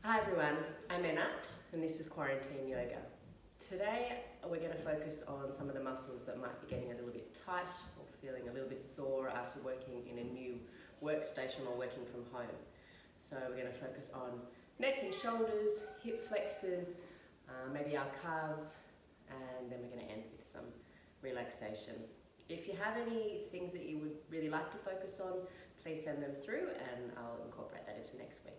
Hi everyone, I'm Einat and this is Quarantine Yoga. Today we're going to focus on some of the muscles that might be getting a little bit tight or feeling a little bit sore after working in a new workstation or working from home. So we're going to focus on neck and shoulders, hip flexors, maybe our calves, and then we're going to end with some relaxation. If you have any things that you would really like to focus on, please send them through and I'll incorporate that into next week.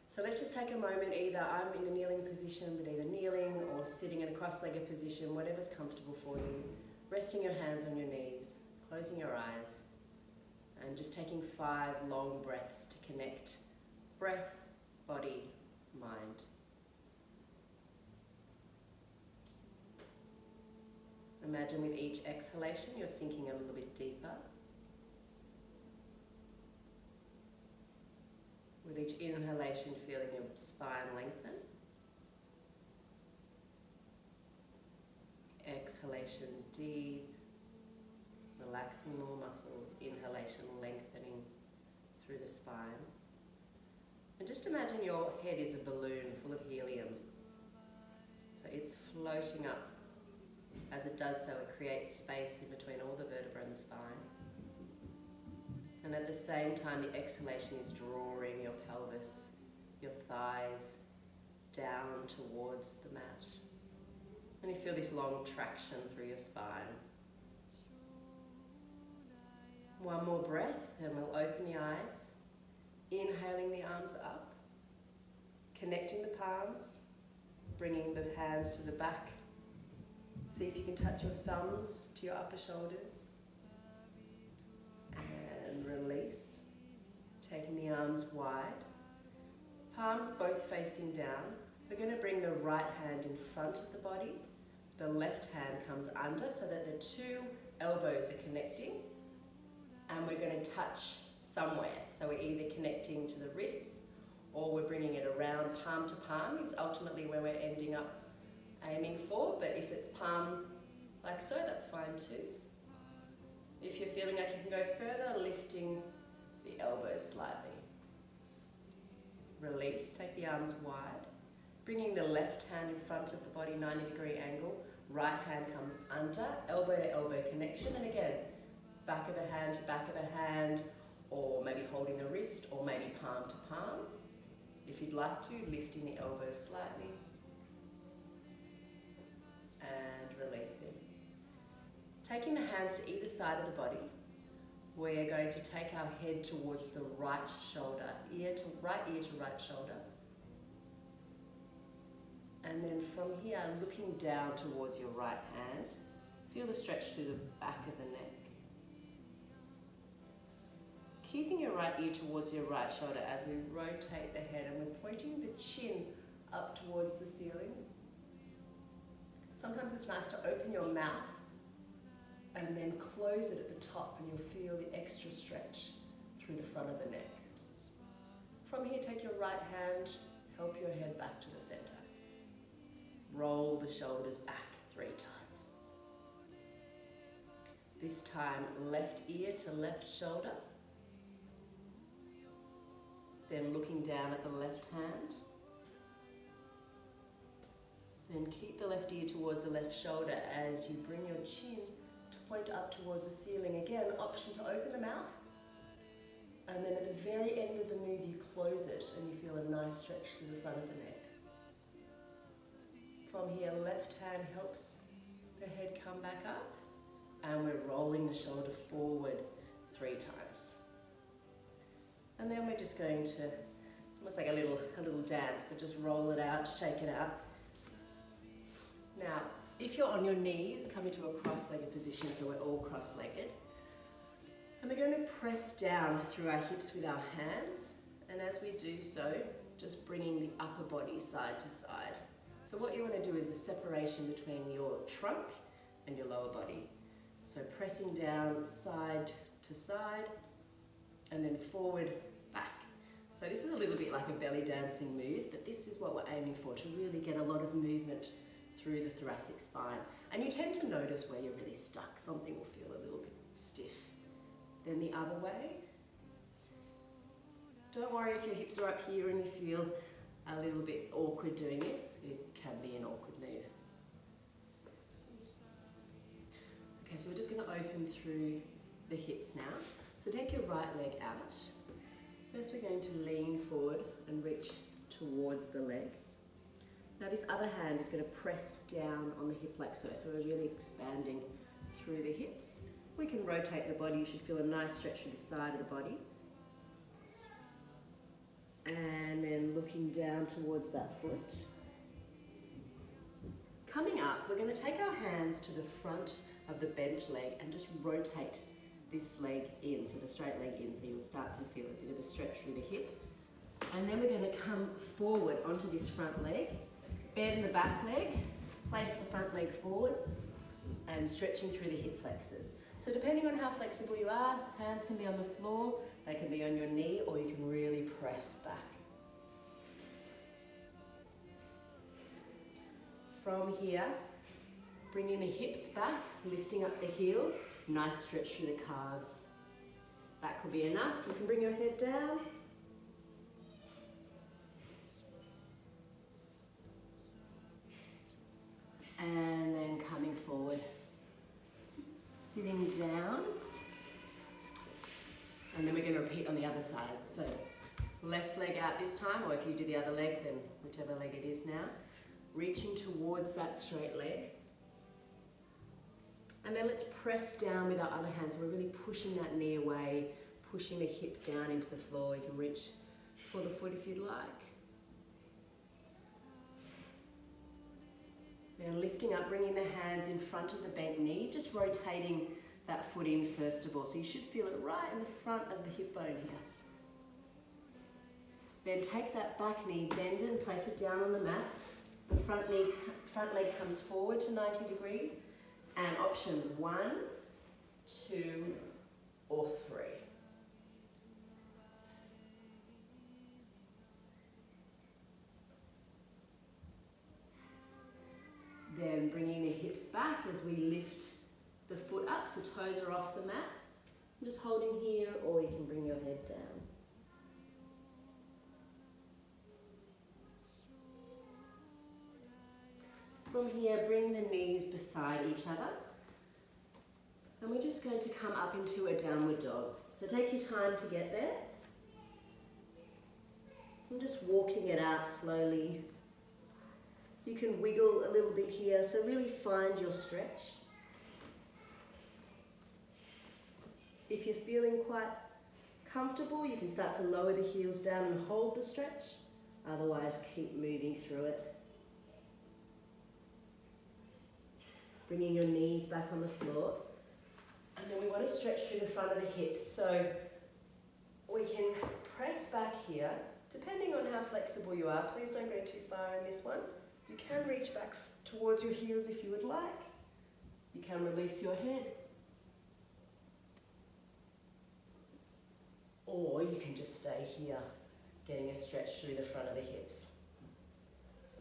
So let's just take a moment, either I'm in a kneeling position, but either kneeling or sitting in a cross-legged position, whatever's comfortable for you. Resting your hands on your knees, closing your eyes, and just taking 5 long breaths to connect breath, body, mind. Imagine with each exhalation you're sinking a little bit deeper. With each inhalation, feeling your spine lengthen. Exhalation, deep, relaxing more muscles. Inhalation, lengthening through the spine. And just imagine your head is a balloon full of helium. So it's floating up. As it does so, it creates space in between all the vertebrae and the spine. And at the same time, the exhalation is drawing your pelvis, your thighs down towards the mat. And you feel this long traction through your spine. One more breath and we'll open the eyes. Inhaling the arms up, connecting the palms, bringing the hands to the back. See if you can touch your thumbs to your upper shoulders. And release. Taking the arms wide. Palms both facing down. We're going to bring the right hand in front of the body. The left hand comes under so that the 2 elbows are connecting. And we're going to touch somewhere. So we're either connecting to the wrists or we're bringing it around. Palm to palm is ultimately where we're ending up aiming for, but if it's palm like so, that's fine too. If you're feeling like you can go further, lifting the elbows slightly. Release, take the arms wide, bringing the left hand in front of the body, 90-degree angle. Right hand comes under, elbow to elbow connection, and again, back of the hand to back of the hand, or maybe holding the wrist, or maybe palm to palm. If you'd like to, lifting the elbows slightly. And releasing. Taking the hands to either side of the body, we're going to take our head towards the right shoulder, ear to right shoulder. And then from here, looking down towards your right hand, feel the stretch through the back of the neck. Keeping your right ear towards your right shoulder as we rotate the head, and we're pointing the chin up towards the ceiling. Sometimes it's nice to open your mouth and then close it at the top, and you'll feel the extra stretch through the front of the neck. From here, take your right hand, help your head back to the center. Roll the shoulders back 3 times. This time, left ear to left shoulder. Then looking down at the left hand. Then keep the left ear towards the left shoulder as you bring your chin to point up towards the ceiling. Again, option to open the mouth. And then at the very end of the move, you close it and you feel a nice stretch through the front of the neck. From here, left hand helps the head come back up. And we're rolling the shoulder forward 3 times. And then we're just going to, it's almost like a little dance, but just roll it out, shake it out. Now, if you're on your knees, come into a cross-legged position, so we're all cross-legged. And we're going to press down through our hips with our hands. And as we do so, just bringing the upper body side to side. So what you want to do is a separation between your trunk and your lower body. So pressing down side to side, and then forward, back. So this is a little bit like a belly dancing move, but this is what we're aiming for, to really get a lot of movement through the thoracic spine. And you tend to notice where you're really stuck. Something will feel a little bit stiff. Then the other way. Don't worry if your hips are up here and you feel a little bit awkward doing this, it can be an awkward move. Okay, so we're just going to open through the hips now. So take your right leg out. First we're going to lean forward and reach towards the leg. Now this other hand is going to press down on the hip like so. So we're really expanding through the hips. We can rotate the body. You should feel a nice stretch through the side of the body. And then looking down towards that foot. Coming up, we're going to take our hands to the front of the bent leg and just rotate this leg in, so the straight leg in, so you'll start to feel a bit of a stretch through the hip. And then we're going to come forward onto this front leg, bend the back leg, place the front leg forward, and stretching through the hip flexors. So depending on how flexible you are, hands can be on the floor, they can be on your knee, or you can really press back. From here, bringing the hips back, lifting up the heel, nice stretch through the calves. That could be enough. You can bring your head down. And then coming forward, sitting down. And then we're going to repeat on the other side. So left leg out this time, or if you do the other leg, then whichever leg it is now. Reaching towards that straight leg. And then let's press down with our other hand. So we're really pushing that knee away, pushing the hip down into the floor. You can reach for the foot if you'd like. Now lifting up, bringing the hands in front of the bent knee, just rotating that foot in first of all. So you should feel it right in the front of the hip bone here. Then take that back knee, bend it and place it down on the mat. The front leg comes forward to 90 degrees. And options 1, 2, or 3. Then bringing the hips back as we lift the foot up, so toes are off the mat. I'm just holding here, or you can bring your head down. From here, bring the knees beside each other. And we're just going to come up into a downward dog. So take your time to get there. I'm just walking it out slowly. You can wiggle a little bit here, so really find your stretch. If you're feeling quite comfortable, you can start to lower the heels down and hold the stretch. Otherwise, keep moving through it. Bringing your knees back on the floor. And then we want to stretch through the front of the hips. So we can press back here. Depending on how flexible you are, please don't go too far in this one. You can reach back towards your heels if you would like. You can release your head. Or you can just stay here, getting a stretch through the front of the hips.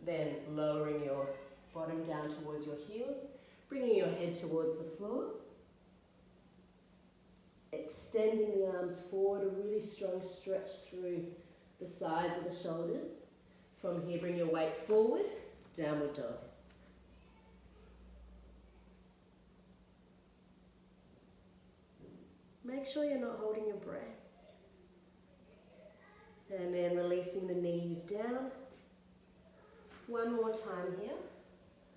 Then lowering your bottom down towards your heels. Bringing your head towards the floor. Extending the arms forward, a really strong stretch through the sides of the shoulders. From here, bring your weight forward, downward dog. Make sure you're not holding your breath. And then releasing the knees down. One more time here.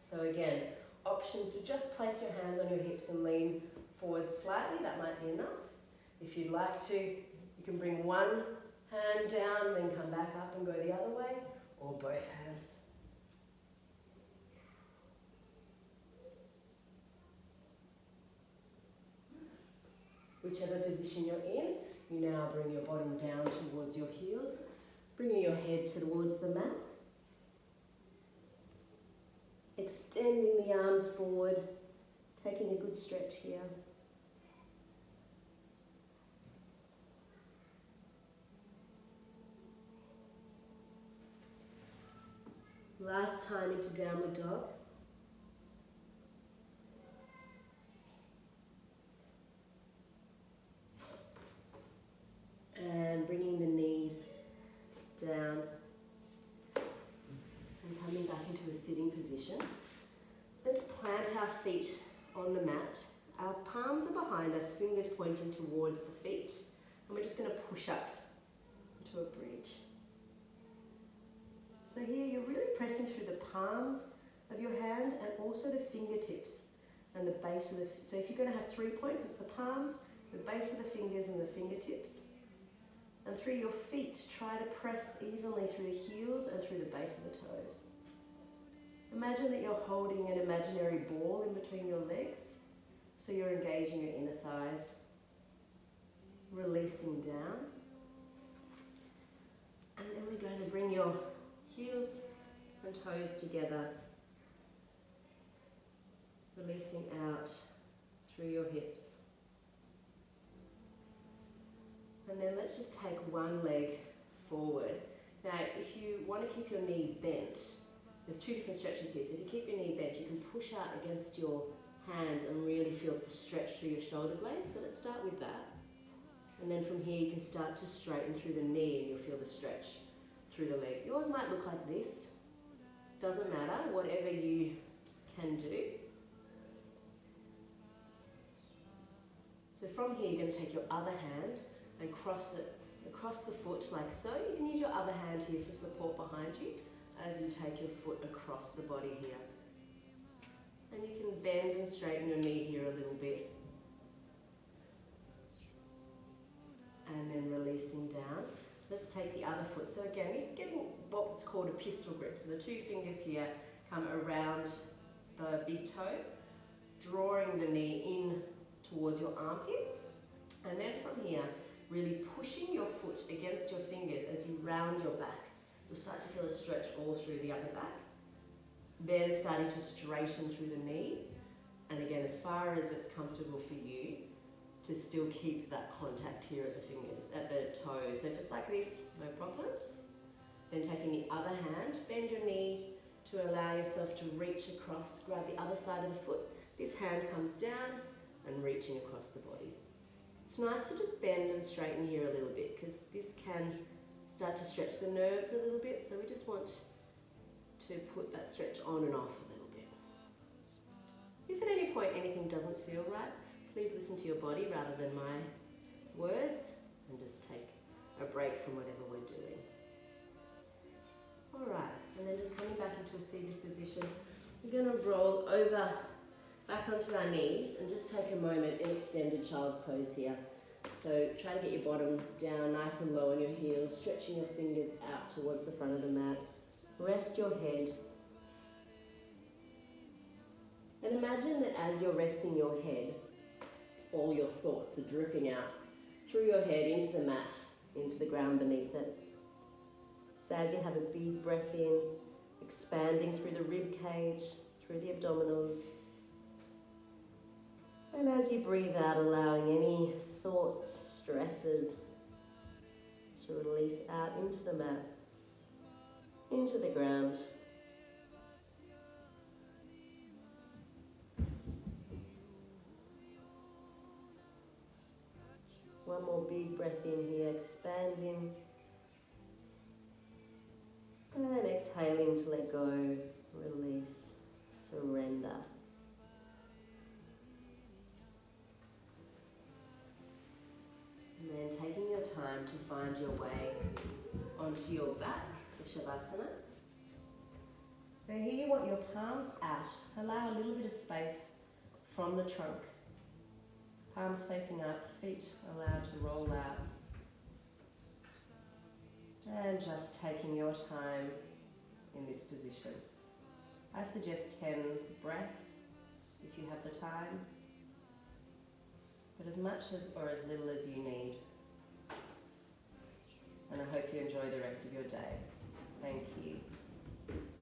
So again, options to just place your hands on your hips and lean forward slightly. That might be enough. If you'd like to, you can bring one hand down, then come back up and go the other way, or both hands. Whichever position you're in, you now bring your bottom down towards your heels, bringing your head towards the mat. Extending the arms forward, taking a good stretch here. Last time into downward dog. And bringing the knees down. position. Let's plant our feet on the mat. Our palms are behind us, fingers pointing towards the feet. And we're just going to push up into a bridge. So here you're really pressing through the palms of your hand and also the fingertips and the base of the, so if you're going to have 3 points, it's the palms, the base of the fingers and the fingertips. And through your feet, try to press evenly through the heels and through the base of the toes. Imagine that you're holding an imaginary ball in between your legs, so you're engaging your inner thighs, releasing down. And then we're going to bring your heels and toes together, releasing out through your hips. And then let's just take one leg forward. Now, if you want to keep your knee bent, there's 2 different stretches here. So if you keep your knee bent, you can push out against your hands and really feel the stretch through your shoulder blades. So let's start with that. And then from here, you can start to straighten through the knee and you'll feel the stretch through the leg. Yours might look like this. Doesn't matter, whatever you can do. So from here, you're going to take your other hand and cross it across the foot like so. You can use your other hand here for support behind you as you take your foot across the body here. And you can bend and straighten your knee here a little bit. And then releasing down. Let's take the other foot. So again, you're getting what's called a pistol grip. So the 2 fingers here come around the big toe, drawing the knee in towards your armpit. And then from here, really pushing your foot against your fingers as you round your back. You'll start to feel a stretch all through the upper back. Then starting to straighten through the knee. And again, as far as it's comfortable for you, to still keep that contact here at the fingers, at the toes. So if it's like this, no problems. Then taking the other hand, bend your knee to allow yourself to reach across, grab the other side of the foot. This hand comes down and reaching across the body. It's nice to just bend and straighten here a little bit because this can start to stretch the nerves a little bit. So we just want to put that stretch on and off a little bit. If at any point anything doesn't feel right, please listen to your body rather than my words and just take a break from whatever we're doing. Alright, and then just coming back into a seated position, we're going to roll over back onto our knees and just take a moment in extended child's pose here. So try to get your bottom down nice and low on your heels, stretching your fingers out towards the front of the mat. Rest your head. And imagine that as you're resting your head, all your thoughts are dripping out through your head into the mat, into the ground beneath it. So as you have a big breath in, expanding through the rib cage, through the abdominals. And as you breathe out, allowing any thoughts, stresses to release out into the mat, into the ground. One more big breath in here, expanding. And then exhaling to let go, release, surrender. And then taking your time to find your way onto your back for Shavasana. Now here you want your palms out. Allow a little bit of space from the trunk. Palms facing up, feet allowed to roll out. And just taking your time in this position. I suggest 10 breaths if you have the time, but as much as or as little as you need. And I hope you enjoy the rest of your day. Thank you.